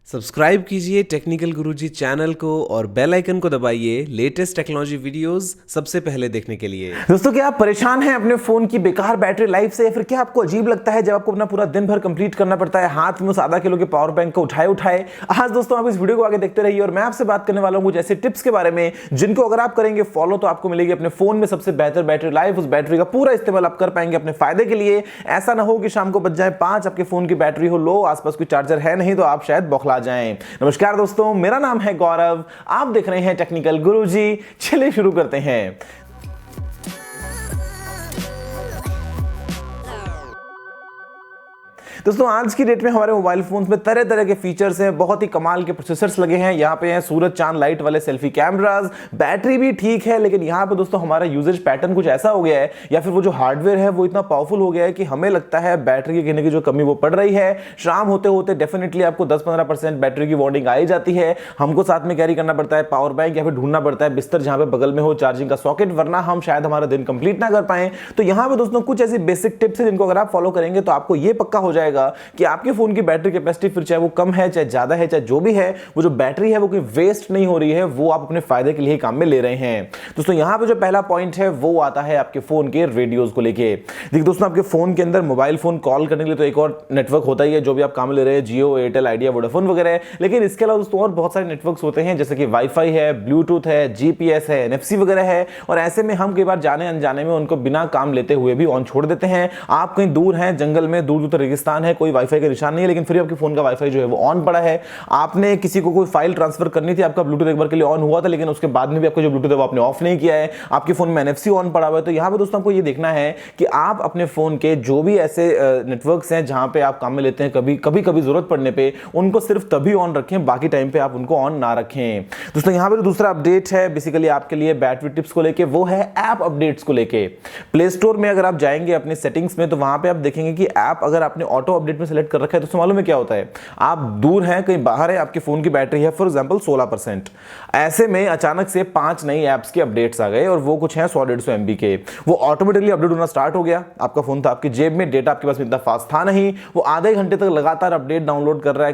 Subscribe कीजिए technical गुरुजी channel को और बेल आइकन को दबाइए लेटेस्ट टेक्नोलॉजी वीडियोस सबसे पहले देखने के लिए। दोस्तों, क्या आप परेशान हैं अपने फोन की बेकार बैटरी लाइफ से, या फिर क्या आपको अजीब लगता है जब आपको अपना पूरा दिन भर कंप्लीट करना पड़ता है हाथ में उस आधा किलो के पावर बैंक को उठाए। आज दोस्तों आप इस वीडियो को आगे देखते रहिए और मैं आपसे बात करने वाला हूं कुछ ऐसे टिप्स के बारे में जिनको अगर आप करेंगे फॉलो तो आपको मिलेगी अपने फोन में सबसे बेहतर बैटरी लाइफ। उस बैटरी का पूरा इस्तेमाल आप कर पाएंगे अपने फायदे के लिए। ऐसा ना हो कि शाम को बच जाए 5, आपके फोन की बैटरी हो लो, आसपास कोई चार्जर है नहीं तो आप शायद बौखला जाएं। नमस्कार दोस्तों, मेरा नाम है गौरव, आप देख रहे हैं टेक्निकल गुरुजी। चलिए शुरू करते हैं। दोस्तों, आज की डेट में हमारे मोबाइल फोन्स में तरह तरह के फीचर्स हैं, बहुत ही कमाल के प्रोसेसर्स लगे हैं। यहाँ पे हैं सूरज चांद लाइट वाले सेल्फी कैमरास, बैटरी भी ठीक है, लेकिन यहाँ पे दोस्तों हमारा यूजेज पैटर्न कुछ ऐसा हो गया है, या फिर वो जो हार्डवेयर है वो इतना पावरफुल हो गया है कि हमें लगता है बैटरी की कहने की जो कमी वो पड़ रही है। शाम होते होते डेफिनेटली आपको 10-15% बैटरी की वार्निंग आई जाती है। हमको साथ में कैरी करना पड़ता है पावर बैंक, या फिर ढूंढना पड़ता है बिस्तर जहां पे बगल में हो चार्जिंग का सॉकेट, वरना हम शायद हमारा दिन कंप्लीट ना कर पाए। तो यहाँ पे दोस्तों कुछ ऐसी बेसिक टिप्स है जिनको अगर आप फॉलो करेंगे तो आपको ये पक्का हो जाएगा कि आपके फोन की बैटरी कैपेसिटी, फिर चाहे वो कम है चाहे ज्यादा है चाहे जो भी है, वो जो बैटरी है वो कोई वेस्ट नहीं हो रही है, वो आप अपने फायदे के लिए काम में ले रहे हैं। दोस्तों यहां पे जो पहला पॉइंट है वो आता है आपके फोन के रेडियोज को लेके। देखिए दोस्तों, आपके फोन के अंदर मोबाइल फोन कॉल करने के लिए तो एक और नेटवर्क होता ही है जो भी आप काम ले रहे हैं, जियो, एयरटेल, आइडिया, वोडाफोन वगैरह। लेकिन इसके अलावा दोस्तों और बहुत सारे नेटवर्क्स होते हैं, जैसे कि वाईफाई है, ब्लूटूथ है, जीपीएस है, एनएफसी वगैरह है। और ऐसे में हम कई बार जाने अनजाने में उनको बिना काम लेते हुए भी ऑन छोड़ देते हैं। आप कहीं दूर हैं, जंगल में, दूर दूर रेगिस्तान है, कोई वाईफाई का निशान नहीं है, लेकिन फिर आपके फोन का वाईफाई जो है वो ऑन पड़ा है। आपने किसी को कोई फाइल ट्रांसफर करनी थी, आपका ब्लूटूथ एक बार के लिए ऑन हुआ था, लेकिन उसके बाद में भी आपका जो ब्लूटूथ है वो आपने ऑफ नहीं किया है, आपके फोन में एनएफसी ऑन पड़ा हुआ है। तो यहां पे दोस्तों आपको ये देखना है कि आप अपने फोन के जो भी ऐसे नेटवर्क्स हैं जहां पे आप काम में लेते हैं, कभी जरूरत पड़ने पे उनको सिर्फ तभी ऑन रखें, बाकी टाइम पे आप उनको ऑन ना रखें। दोस्तों यहां पे दूसरा अपडेट है बेसिकली आपके लिए बैटरी टिप्स को लेके, वो है ऐप अपडेट्स को लेके। प्ले स्टोर में अगर आप जाएंगे अपने सेटिंग्स में तो वहां पे आप देखेंगे कि ऐप अगर आपने ऑटो अपडेट में सेलेक्ट कर रखा है तो मालूम है क्या होता है, आप दूर हैं, कहीं बाहर है, आपकी फोन की बैटरी है फॉर एग्जांपल 16%, ऐसे में अचानक से 5 नई ऐप्स के अपडेट्स आ गए और वो कुछ हैं 100-150 MB के। वो ऑटोमेटिकली अपडेट होना स्टार्ट हो गया। आपका फोन था आपकी जेब में, डेटा आपके पास इतना फास्ट था नहीं, वो आधे घंटे तक लगातार अपडेट डाउनलोड कर रहा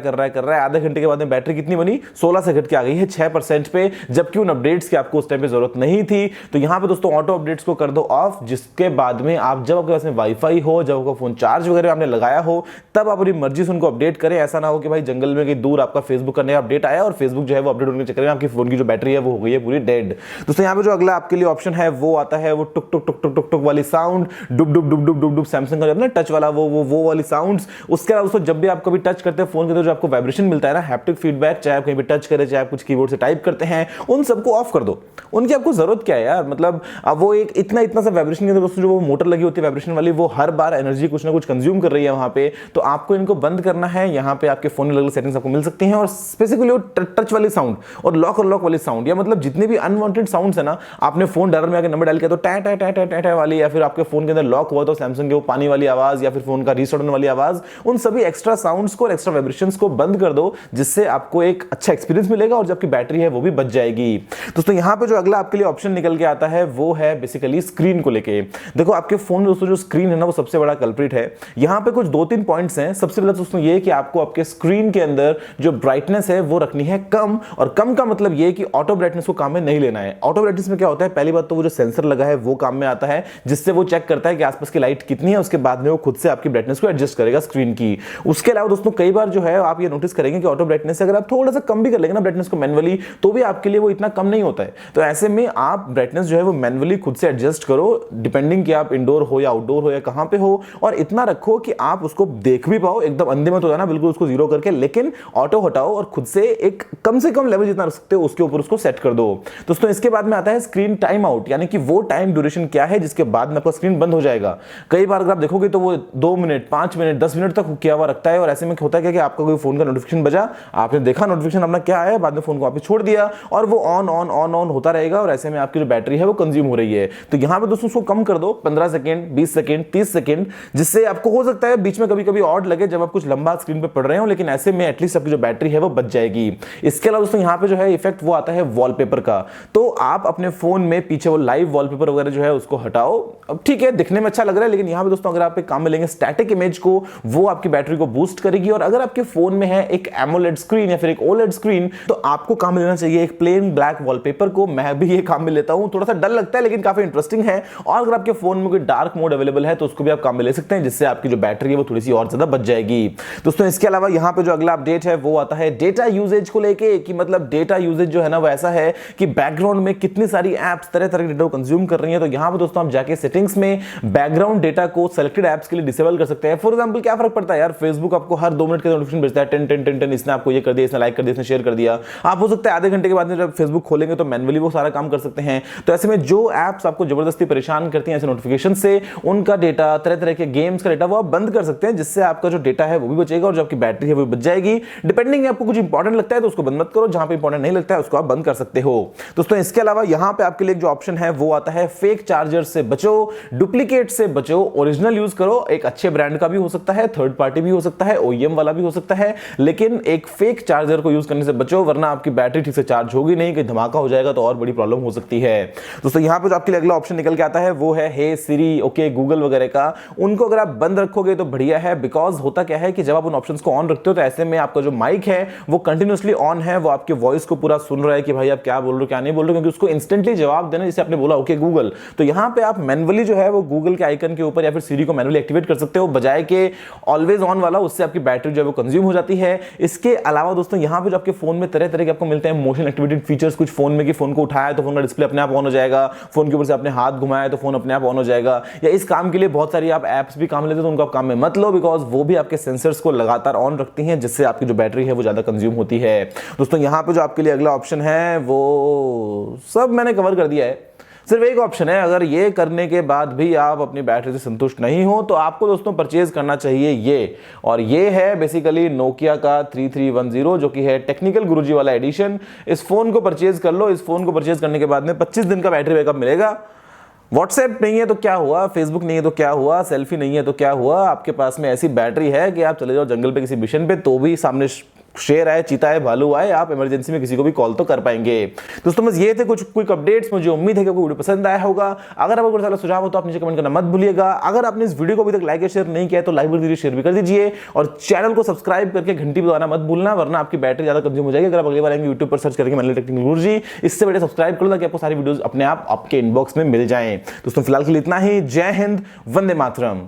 है। आधे घंटे के बाद में बैटरी कितनी बनी, 16 से घट के आ गई है 6% पे, जबकि उन अपडेट्स की आपको उस टाइम पे जरूरत नहीं थी। तो यहां पे दोस्तों ऑटो अपडेट्स को कर दो ऑफ, जिसके बाद में आप जब आपके पास में वाईफाई हो, जब आपका फोन चार्ज वगैरह आपने लगाया हो, तब आप अपनी मर्जी से उनको अपडेट करें। ऐसा ना हो कि भाई जंगल में कहीं दूर आपका फेसबुक का नया अपडेट आया और फेसबुक जो है वो अपडेट होने के चक्कर में आपकी फोन की जो बैटरी है वो हो गई है पूरी डेड। दोस्तों यहां पे जो अगला आपके लिए ऑप्शन है वो आता है वो टुक टुक टुक टुक टुक टुक वाली साउंड, डुब डुब डुब डुब डुब डुब, सैमसंग का जो है ना टच वाला वो वाली साउंड्स। उसके अलावा दोस्तों जब भी आप कभी टच करते हैं फोन के अंदर जो आपको वाइब्रेशन मिलता है ना, हैप्टिक फीडबैक, चाहे आप कहीं भी टच करें, चाहे आप कुछ कीबोर्ड से टाइप करते हैं, उन सबको ऑफ कर दो। उनकी आपको जरूरत क्या है यार, मतलब वो एक इतना सा वाइब्रेशन के अंदर दोस्तों जो वो मोटर लगी होती है वाइब्रेशन वाली, वो हर बार एनर्जी कुछ ना कुछ कंज्यूम कर रही है वहां पे। तो आपको इनको बंद करना है। यहाँ पे आपके फोन में अलग सेटिंग्स आपको मिल सकती हैं, और स्पेसिफिकली वो टच वाली साउंड और लॉक वाली साउंड, या मतलब जितने भी अनवांटेड साउंड्स है ना, आपने फोन डायलर में आके नंबर डाल किया तो टा टा टा टा टा टा वाली, या फिर आपके फोन के अंदर लॉक हुआ तो सैमसंग के वो पानी वाली आवाज, या फिर फोन का रीस्टार्ट होने वाली आवाज, उन सभी एक्स्ट्रा साउंड्स को और एक्स्ट्रा वाइब्रेशंस को बंद कर दो, जिससे आपको एक अच्छा एक्सपीरियंस मिलेगा और जबकि बैटरी है वो भी बच जाएगी। दोस्तों यहाँ पे जो अगला आपके लिए ऑप्शन निकल के आता है वो है बेसिकली स्क्रीन को लेके। देखो आपके फोन में दोस्तों जो स्क्रीन है ना वो सबसे बड़ा कल्प्रिट है। यहाँ पे कुछ 2-3 पॉइंट्स हैं। सबसे पहले दोस्तों ये कि आपको आपके स्क्रीन के अंदर जो ब्राइटनेस है वो रखनी है कम, और कम का मतलब ये कि ऑटो ब्राइटनेस को काम में नहीं लेना है। ऑटो ब्राइटनेस में क्या होता है, पहली बात तो वो जो सेंसर लगा है वो काम में आता है, जिससे वो चेक करता है कि आसपास की लाइट कितनी है, उसके बाद में वो खुद से आपकी ब्राइटनेस को एडजस्ट करेगा स्क्रीन की। उसके अलावा दोस्तों कई बार जो है आप ये नोटिस करेंगे कि ऑटो ब्राइटनेस अगर आप थोड़ा सा कम भी कर लेंगे ना ब्राइटनेस को मैनुअली, तो भी आपके लिए वो इतना कम नहीं होता है। तो ऐसे में आप ब्राइटनेस जो है वो मैनुअली खुद से एडजस्ट करो, डिपेंडिंग कि आप इंडोर हो या आउटडोर हो या कहां पे हो, और इतना रखो कि आप उसको देख भी पाओ। एकदम अंधे मत हो जाना बिल्कुल उसको जीरो करके, लेकिन ऑटो हटाओ और खुद से एक कम से कम लेवल जितना रख सकते हो उसके ऊपर उसको सेट कर दो। दोस्तों इसके बाद में आता है स्क्रीन टाइम आउट, यानी कि वो टाइम ड्यूरेशन क्या है जिसके बाद में आपका स्क्रीन बंद हो जाएगा। कई बार अगर आप देखोगे तो वो 2 मिनट, 5 मिनट, 10 मिनट तक किया हुआ रखता है, और ऐसे में होता है क्या कि आपका कोई फोन का नोटिफिकेशन बजा, आपने देखा नोटिफिकेशन अपना क्या आया, बाद में फोन को वापस छोड़ दिया और वो ऑन ऑन ऑन ऑन होता रहेगा, और ऐसे में आपकी जो बैटरी है वो कंज्यूम हो रही है। तो यहां पे दोस्तों उसको कम कर दो, 15 सेकंड, 20 सेकंड, 30 सेकंड, जिससे आपको हो सकता है बीच में कभी कभी कभी ऑड लगे जब आप कुछ लंबा स्क्रीन पे पढ़ रहे हो, लेकिन ऐसे में एटलीस्ट आपकी जो बैटरी है वो बच जाएगी। इसके अलावा दोस्तों यहाँ पे जो है इफेक्ट वो आता है वॉलपेपर का, तो आप अपने फोन में पीछे वो लाइव वॉलपेपर वगैरह जो है उसको हटाओ। अब ठीक है, दिखने में अच्छा लग रहा है, लेकिन यहाँ पे दोस्तों अगर आप एक काम में लेंगे स्टैटिक इमेज को, वो आपकी बैटरी को बूस्ट करेगी। और अगर आपके फोन में है एक एमोलेड स्क्रीन या फिर एक ओलेड स्क्रीन, तो आपको काम में लेना चाहिए एक प्लेन ब्लैक वॉलपेपर को। मैं भी ये काम में लेता हूं, थोड़ा सा डर लगता है लेकिन काफी इंटरेस्टिंग है। और अगर आपके फोन में कोई डार्क मोड अवेलेबल है तो उसको भी आप काम में ले सकते हैं, जिससे आपकी जो बैटरी है वो थोड़ी सी और ज्यादा बच जाएगी। दोस्तों इसके अलावा यहाँ पे जो अगला अपडेट है वो आता है डेटा यूजेज को लेके, कि मतलब डेटा यूजेज जो है ना वो ऐसा है कि बैकग्राउंड में कितनी सारी एप्स तरह तरह के डेटा को कंज्यूम कर रही हैं। तो यहाँ पे दोस्तों आप जाके सेटिंग्स में बैकग्राउंड डेटा को सेलेक्टेड एप्स के लिए डिसेबल कर सकते हैं। फॉर एग्जांपल क्या फर्क पड़ता है यार, फेसबुक आपको हर 2 मिनट के नोटिफिकेशन भेजता है, 10 इसने आपको ये कर दिया, इसने लाइक कर दिया, इसने शेयर कर दिया। आप हो सकता है आधे घंटे के बाद में जब फेसबुक खोलेंगे तो मैन्युअली वो सारा काम कर सकते हैं। तो ऐसे में जो एप्स आपको जबरदस्ती परेशान करती हैं ऐसे नोटिफिकेशन से, उनका डेटा, तरह तरह के गेम्स का डेटा वो आप बंद कर सकते हैं, जिससे आपका जो डेटा है वो भी बचेगा और जो आपकी बैटरी है वो बच जाएगी। डिपेंडिंग आपको कुछ इंपॉर्टेंट लगता है तो उसको बंद मत करो, जहां पे इंपॉर्टेंट नहीं लगता है उसको आप बंद कर सकते हो। दोस्तों इसके अलावा यहां पे आपके लिए जो ऑप्शन है वो आता है फेक चार्जर से बचो, डुप्लीकेट से बचो, ओरिजिनल यूज करो। एक अच्छे ब्रांड का भी हो सकता है, थर्ड पार्टी भी हो सकता है, ओईएम वाला भी हो सकता है, लेकिन एक फेक चार्जर को यूज करने से बचो, वरना आपकी बैटरी ठीक से चार्ज होगी नहीं, कहीं धमाका हो जाएगा तो और बड़ी प्रॉब्लम हो सकती है। दोस्तों यहां पे जो आपके लिए अगला ऑप्शन निकल के आता है वो है हे सिरी, ओके गूगल वगैरह का। उनको अगर आप बंद रखोगे तो बढ़िया है, बिकॉज होता क्या है कि जब आप उन ऑप्शंस को ऑन रखते हो तो ऐसे में आपका जो माइक है वो कंटिन्यूअसली ऑन है, वो आपके वॉइस को पूरा सुन रहा है कि भाई आप क्या बोल रहे हो क्या नहीं बोल रहे हो, क्योंकि उसको इंस्टेंटली जवाब देना, जैसे आपने बोला ओके गूगल, तो यहां पे आप मैन्युअली जो है वो गूगल के आइकन के ऊपर या फिर सिरी को मैन्युअली एक्टिवेट कर सकते हो, बजाय के ऑलवेज ऑन वाला, उससे आपकी बैटरी जो है वो कंज्यूम हो जाती है। इसके अलावा दोस्तों यहां पे जो आपके फोन में तरह तरह के आपको मिलते हैं मोशन एक्टिवेटेड फीचर्स, कुछ फोन में कि फोन को उठाया तो फोन का डिस्प्ले अपने आप ऑन हो जाएगा, फोन के ऊपर से आपने हाथ घुमाया तो फोन अपने आप ऑन हो जाएगा। या इस काम के लिए बहुत सारी आप एप्स भी काम लेते हो तो उनको आप काम में मत लो, बिकॉज वो भी आपके सेंसर्स को लगातार ऑन रखती हैं, जिससे आपकी जो बैटरी है वो ज्यादा कंज्यूम होती है। दोस्तों यहां पे जो आपके लिए अगला ऑप्शन है वो सब मैंने कवर कर दिया है, सिर्फ एक ऑप्शन है। अगर ये करने के बाद भी आप अपनी बैटरी से संतुष्ट नहीं हो तो आपको दोस्तों परचेज करना चाहिए ये, और ये है बेसिकली नोकिया का 3310, जो कि है टेक्निकल गुरुजी वाला एडिशन। इस फोन को परचेज कर लो। इस फोन को परचेज करने के बाद में 25 दिन का बैटरी बैकअप मिलेगा। व्हाट्सएप नहीं है तो क्या हुआ, फेसबुक नहीं है तो क्या हुआ, सेल्फी नहीं है तो क्या हुआ, आपके पास में ऐसी बैटरी है कि आप चले जाओ जंगल पे किसी मिशन पे तो भी सामने शेर आए, चीता आए, भालू आए, आप इमरजेंसी में किसी को भी कॉल तो कर पाएंगे। दोस्तों बस ये थे कुछ क्विक अपडेट्स। मुझे उम्मीद है कि आपको वीडियो पसंद आया होगा। अगर आपको कोई सारा सुझाव हो तो आप नीचे कमेंट करना मत भूलिएगा। अगर आपने इस वीडियो को अभी तक लाइक या शेयर नहीं किया है तो लाइक कर दीजिए, शेयर भी कर दीजिए, और चैनल को सब्सक्राइब करके घंटी बजाना मत भूलना, वरना आपकी बैटरी ज्यादा कंज्यूम हो जाएगी। अगर आप अगली बार आएंगे यूट्यूब पर सर्च करेंगे मनली टेक्निकल गुरुजी, इससे बड़े सब्सक्राइब कर लो ताकि आपको सारी वीडियोस अपने आप आपके इनबॉक्स में मिल जाएं। दोस्तों फिलहाल के लिए इतना ही। जय हिंद, वंदे मातरम।